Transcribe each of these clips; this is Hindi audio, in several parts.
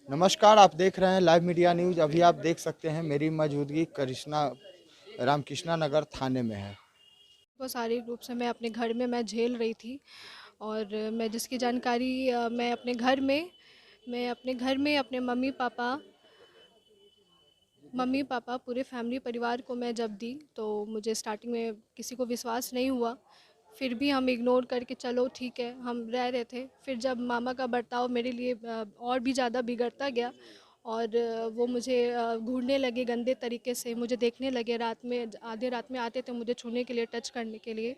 नमस्कार, आप देख रहे हैं लाइव मीडिया न्यूज़। अभी आप देख सकते हैं मेरी मौजूदगी कृष्णा रामकृष्णा नगर थाने में है। बहुत शारीरिक रूप से मैं अपने घर में मैं झेल रही थी। और मैं जिसकी जानकारी मैं अपने घर में अपने मम्मी पापा पूरे फैमिली परिवार को मैं जब दी तो मुझे स्टार्टिंग में किसी को विश्वास नहीं हुआ। फिर भी हम इग्नोर करके चलो ठीक है हम रह रहे थे। फिर जब मामा का बर्ताव मेरे लिए और भी ज़्यादा बिगड़ता गया और वो मुझे घूरने लगे गंदे तरीके से, मुझे देखने लगे रात में, आधे रात में आते थे मुझे छूने के लिए, टच करने के लिए।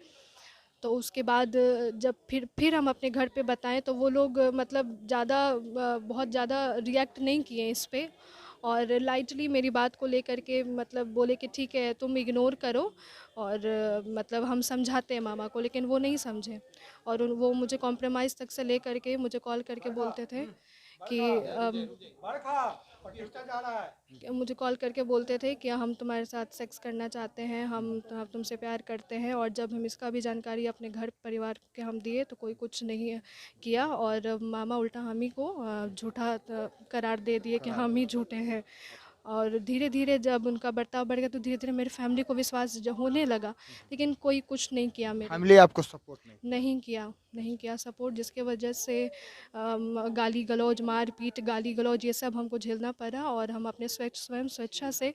तो उसके बाद जब फिर हम अपने घर पे बताएं तो वो लोग मतलब बहुत ज़्यादा रिएक्ट नहीं किए इस पे। और लाइटली मेरी बात को लेकर के मतलब बोले कि ठीक है तुम इग्नोर करो और मतलब हम समझाते हैं मामा को, लेकिन वो नहीं समझे। और वो मुझे कॉम्प्रोमाइज़ तक से ले करके मुझे कॉल करके बोलते थे कि मुझे कॉल करके बोलते थे कि हम तुम्हारे साथ सेक्स करना चाहते हैं, हम तुमसे प्यार करते हैं। और जब हम इसका भी जानकारी अपने घर परिवार के हम दिए तो कोई कुछ नहीं किया और मामा उल्टा हम ही को झूठा करार दे दिए कि हम ही झूठे हैं। और धीरे धीरे जब उनका बर्ताव बढ़ गया तो धीरे धीरे मेरी फैमिली को विश्वास होने लगा, लेकिन कोई कुछ नहीं किया मेरे। फैमिली आपको सपोर्ट नहीं किया? नहीं किया सपोर्ट, जिसके वजह से गाली गलौज, मार पीट, गाली गलौज ये सब हमको झेलना पड़ा। और हम अपने स्वयं स्वेच्छा से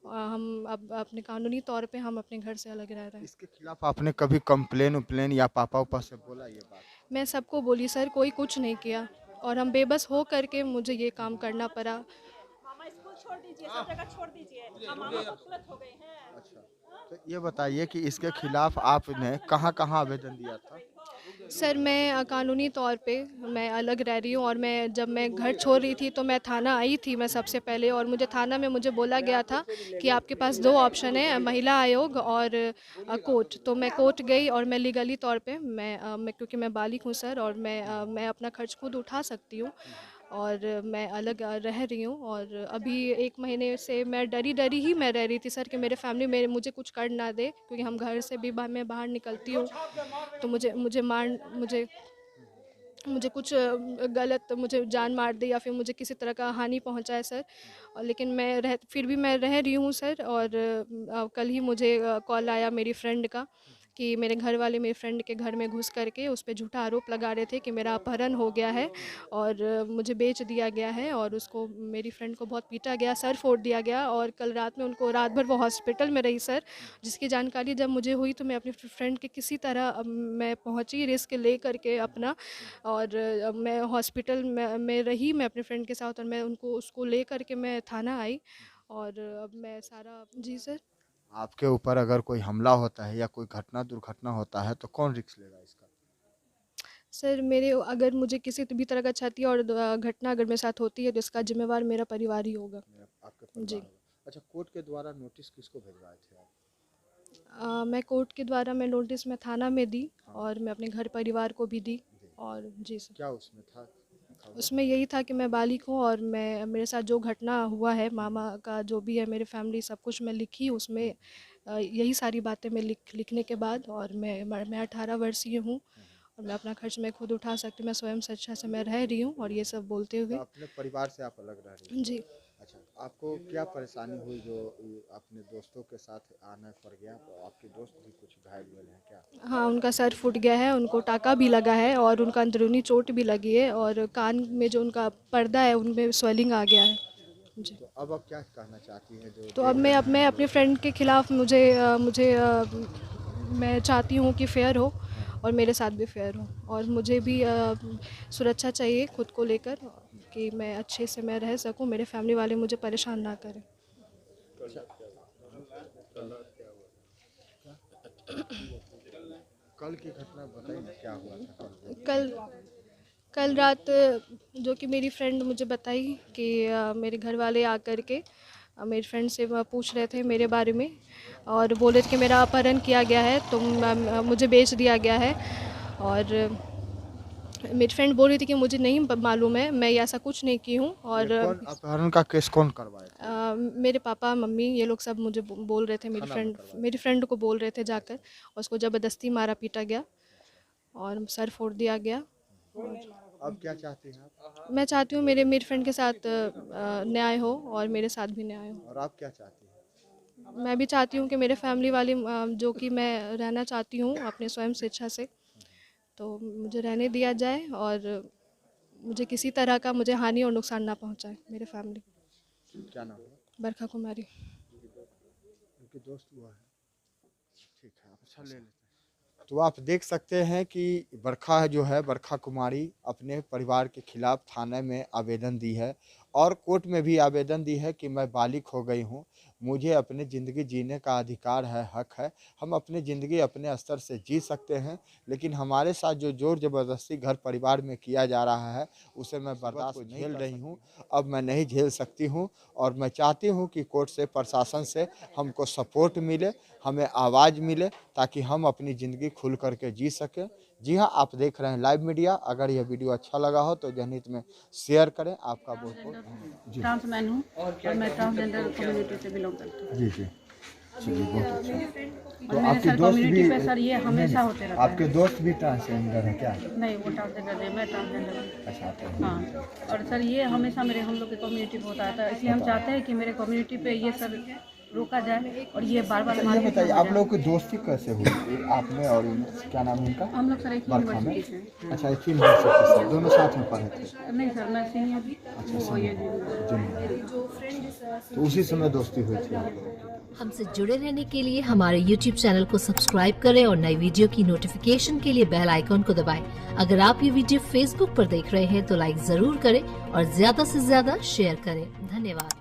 हम अब अपने कानूनी तौर पे हम अपने घर से अलग रह रहे हैं। इसके खिलाफ आपने कभी कंप्लेन उप्लेन या पापा उपा से बोला ये बात? मैं सबको बोली सर, कोई कुछ नहीं किया और हम बेबस हो करके मुझे ये काम करना पड़ा। मामा स्कूल छोड़ दीजिए, सब जगह छोड़ दीजिए। हम मामा खूबसूरत हो गए हैं। अच्छा, तो ये बताइए कि इसके खिलाफ आपने कहाँ-कहाँ आवेदन दिया था? सर मैं कानूनी तौर पे मैं अलग रह रही हूँ और जब मैं घर छोड़ रही थी तो मैं थाना आई थी मैं सबसे पहले। और मुझे थाना में मुझे बोला गया था कि आपके पास दो ऑप्शन है, महिला आयोग और कोर्ट। तो मैं कोर्ट गई और मैं लीगली तौर पे मैं क्योंकि मैं बालिग हूँ सर और मैं अपना खर्च खुद उठा सकती हूँ। और मैं अलग रह रही हूँ और अभी 1 महीने से मैं डरी डरी ही मैं रह रही थी सर कि मेरे फैमिली मेरे मुझे कुछ कर ना दे, क्योंकि हम घर से भी मैं बाहर निकलती हूँ तो मुझे मुझे मार मुझे मुझे कुछ गलत मुझे जान मार दे या फिर मुझे किसी तरह का हानि पहुंचाए सर। और लेकिन फिर भी मैं रह रही हूँ सर। और कल ही मुझे कॉल आया मेरी फ्रेंड का कि मेरे घर वाले मेरे फ्रेंड के घर में घुस करके उस पर झूठा आरोप लगा रहे थे कि मेरा अपहरण हो गया है और मुझे बेच दिया गया है और उसको मेरी फ्रेंड को बहुत पीटा गया, सर फोड़ दिया गया। और कल रात में उनको रात भर वो हॉस्पिटल में रही सर, जिसकी जानकारी जब मुझे हुई तो मैं अपनी फ्रेंड के किसी तरह मैं पहुंची रिस्क ले करके अपना। और मैं हॉस्पिटल में रही मैं अपने फ्रेंड के साथ और मैं उनको उसको ले करके मैं थाना आई। और अब मैं सारा जी सर। आपके ऊपर अगर कोई हमला होता है या कोई घटना दुर्घटना होता है तो कौन रिस्क लेगा इसका? सर मेरे अगर मुझे किसी भी तरह का क्षति और घटना अगर मेरे साथ होती है तो इसका जिम्मेवार मेरा परिवार ही होगा। आपके जी। परिवार होगा। अच्छा, कोर्ट के द्वारा नोटिस किसको भिजवाए थे आप? मैं कोर्ट के द्वारा मैं नोटिस मैं थाना में दी हाँ, और मैं अपने घर परिवार को भी दी। जी। और जी सर। क्या उसमें था लिखा हुआ? उसमें यही था कि मैं बालिग हूँ और मैं मेरे साथ जो घटना हुआ है मामा का जो भी है मेरे फैमिली सब कुछ मैं लिखी उसमें। यही सारी बातें मैं लिखने के बाद और मैं 18 वर्षीय हूँ और मैं अपना खर्च मैं खुद उठा सकती हूँ, मैं स्वयं से अच्छा से मैं रह रही हूँ और ये सब बोलते तो हुए। अपने परिवार से आप अलग रह रही थी? जी। अच्छा, आपको क्या परेशानी हुई जो अपने दोस्तों के साथ आना पड़ गया? तो आपके दोस्त भी कुछ घायल हुए हैं क्या? हाँ उनका सर फूट गया है, उनको टाका भी लगा है और उनका अंदरूनी चोट भी लगी है और कान में जो उनका पर्दा है उनमें स्वेलिंग आ गया है। जी। तो अब आप क्या कहना चाहती हैं जो तो देख रहे अब हैं मैं हम अपने लोग? फ्रेंड के खिलाफ़ मैं चाहती हूँ कि फेयर हो हाँ, और मेरे साथ भी फेयर हो। और मुझे भी सुरक्षा चाहिए खुद को लेकर कि मैं अच्छे से मैं रह सकूँ, मेरे फैमिली वाले मुझे परेशान ना करें। अच्छा, कल की घटना बताइए ना क्या हुआ था कल जो? कल कल रात जो कि मेरी फ्रेंड मुझे बताई कि मेरे घर वाले आकर के मेरी फ्रेंड से पूछ रहे थे मेरे बारे में और बोल रहे थे कि मेरा अपहरण किया गया है, मुझे बेच दिया गया है। और मेरी फ्रेंड बोल रही थी कि मुझे नहीं मालूम है, मैं ऐसा कुछ नहीं की हूँ। ये और कौन अपहरण का केस कौन करवाए थे? मेरे पापा मम्मी ये लोग सब मुझे बोल रहे थे, थाना में करवाए मेरी थे? फ्रेंड को बोल रहे थे जाकर। अच्छा, और उसको ज़बरदस्ती मारा पीटा गया अच्छा। और सर फोड़ दिया गया। और अब क्या चाहती हैं आप? मैं चाहती हूँ मेरे फ्रेंड के साथ न्याय हो और मेरे साथ भी न्याय हो। और आप क्या चाहती हैं? मैं भी चाहती हूँ कि मेरे फैमिली वाली जो कि मैं रहना चाहती हूँ अपने स्वयं से इच्छा से, तो मुझे रहने दिया जाए और मुझे किसी तरह का मुझे हानि और नुकसान ना पहुँचाए मेरे फैमिली। क्या नाम है? बरखा कुमारी। उनके दोस्त हुआ है। ठीक है, अच्छा ले लेते हैं। तो आप देख सकते हैं कि बरखा जो है, बरखा कुमारी अपने परिवार के खिलाफ थाने में आवेदन दी है और कोर्ट में भी आवेदन दी है कि मैं बालिग हो गई हूँ, मुझे अपनी ज़िंदगी जीने का अधिकार है, हक है, हम अपनी ज़िंदगी अपने स्तर से जी सकते हैं, लेकिन हमारे साथ जो ज़ोर ज़बरदस्ती घर परिवार में किया जा रहा है उसे मैं बर्दाश्त झेल रही हूँ। अब मैं नहीं झेल सकती हूँ और मैं चाहती हूँ कि कोर्ट से, प्रशासन से हमको सपोर्ट मिले, हमें आवाज़ मिले, ताकि हम अपनी ज़िंदगी खुल करके जी सकें। जी हाँ, आप देख रहे हैं लाइव मीडिया। अगर यह वीडियो अच्छा लगा हो तो जनहित में शेयर करें। आपका बहुत बहुत धन्यवाद। जी ट्रांसमैन हूँ और मैं ट्रांसजेंडर कम्युनिटी से बिलोंग करती हूँ। जी जी, चलिए बहुत अच्छा। तो मेरे आपके सर दोस्त कम्युनिटी भी पे सर ये हमेशा होते रहता आपके दोस्त भी ट्रांसजेंडर है क्या? है। नहीं, वो ट्रांसजेंडर है, मैं ट्रांसजेंडर हूँ। अच्छा, आप हाँ, और सर ये हमेशा हम लोग के कम्युनिटी पे होता रहता है, इसलिए हम चाहते हैं कि मेरे कम्युनिटी पे ये सब रोका जाए और ये बार बार ये बताइए, आप लोगों की दोस्ती कैसे हुई? आप में और क्या नाम है उनका? हम लोग सर एक ही बरखा में? यूनिवर्सिटी से। अच्छा, एक ही यूनिवर्सिटी से दोनों साथ में पढ़े थे? नहीं सर, मैं सीनियर भी, वो ये तो उसी समय दोस्ती हुई थी आप लोगों की? हमसे जुड़े रहने के लिए हमारे YouTube चैनल को सब्सक्राइब करें और नई वीडियो की नोटिफिकेशन के लिए बेल आइकॉन को दबाएं। अगर आप ये वीडियो Facebook पर देख रहे हैं तो लाइक जरूर करें और ज्यादा से ज्यादा शेयर करें। धन्यवाद।